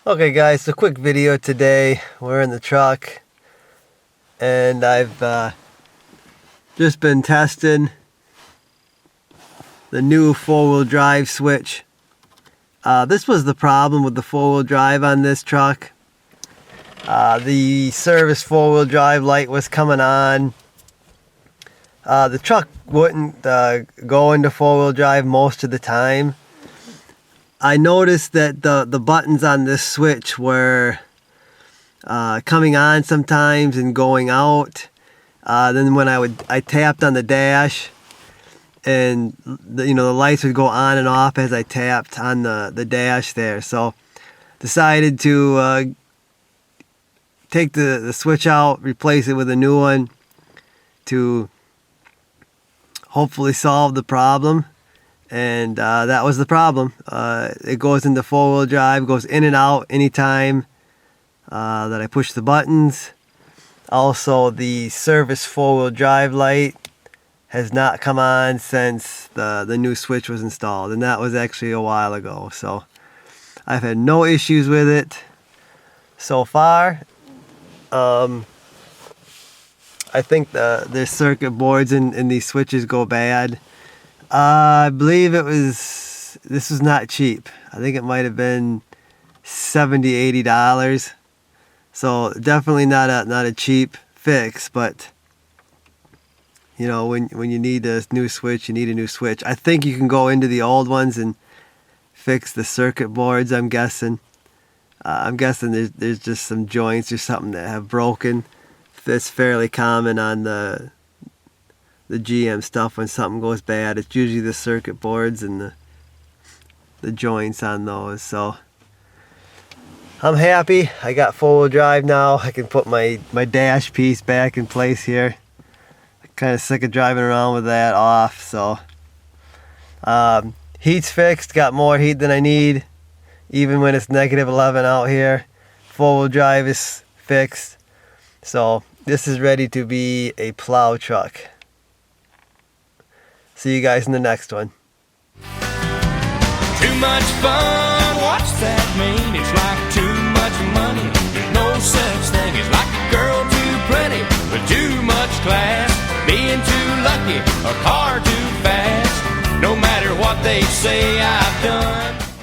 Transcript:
Okay guys, so quick video today. We're in the truck and I've just been testing the new four-wheel drive switch. This was the problem with the four-wheel drive on this truck. The service four-wheel drive light was coming on. The truck wouldn't go into four-wheel drive most of the time. I noticed that the buttons on this switch were coming on sometimes and going out. Then when I tapped on the dash, and the lights would go on and off as I tapped on the dash there. So decided to take the switch out, replace it with a new one to hopefully solve the problem. And that was the problem. It goes into four-wheel drive, goes in and out anytime that I push the buttons. Also, the service four-wheel drive light has not come on since the new switch was installed, and that was actually a while ago. So I've had no issues with it so far. I think the circuit boards in these switches go bad. I believe this was not cheap. I think it might have been $70–$80. So definitely not a cheap fix, but when you need a new switch, you need a new switch. I think you can go into the old ones and fix the circuit boards, I'm guessing. There's just some joints or something that have broken. That's fairly common on the GM stuff. When something goes bad, it's usually the circuit boards and the joints on those. So I'm happy. I got four-wheel drive now. I can put my dash piece back in place here. I'm kind of sick of driving around with that off. So heat's fixed. Got more heat than I need, even when it's -11 out here. Four-wheel drive is fixed. So this is ready to be a plow truck. See you guys in the next one. Too much fun, what's that mean? It's like too much money. There's no such thing as like a girl too pretty with too much class. Being too lucky, a car too fast. No matter what they say I've done.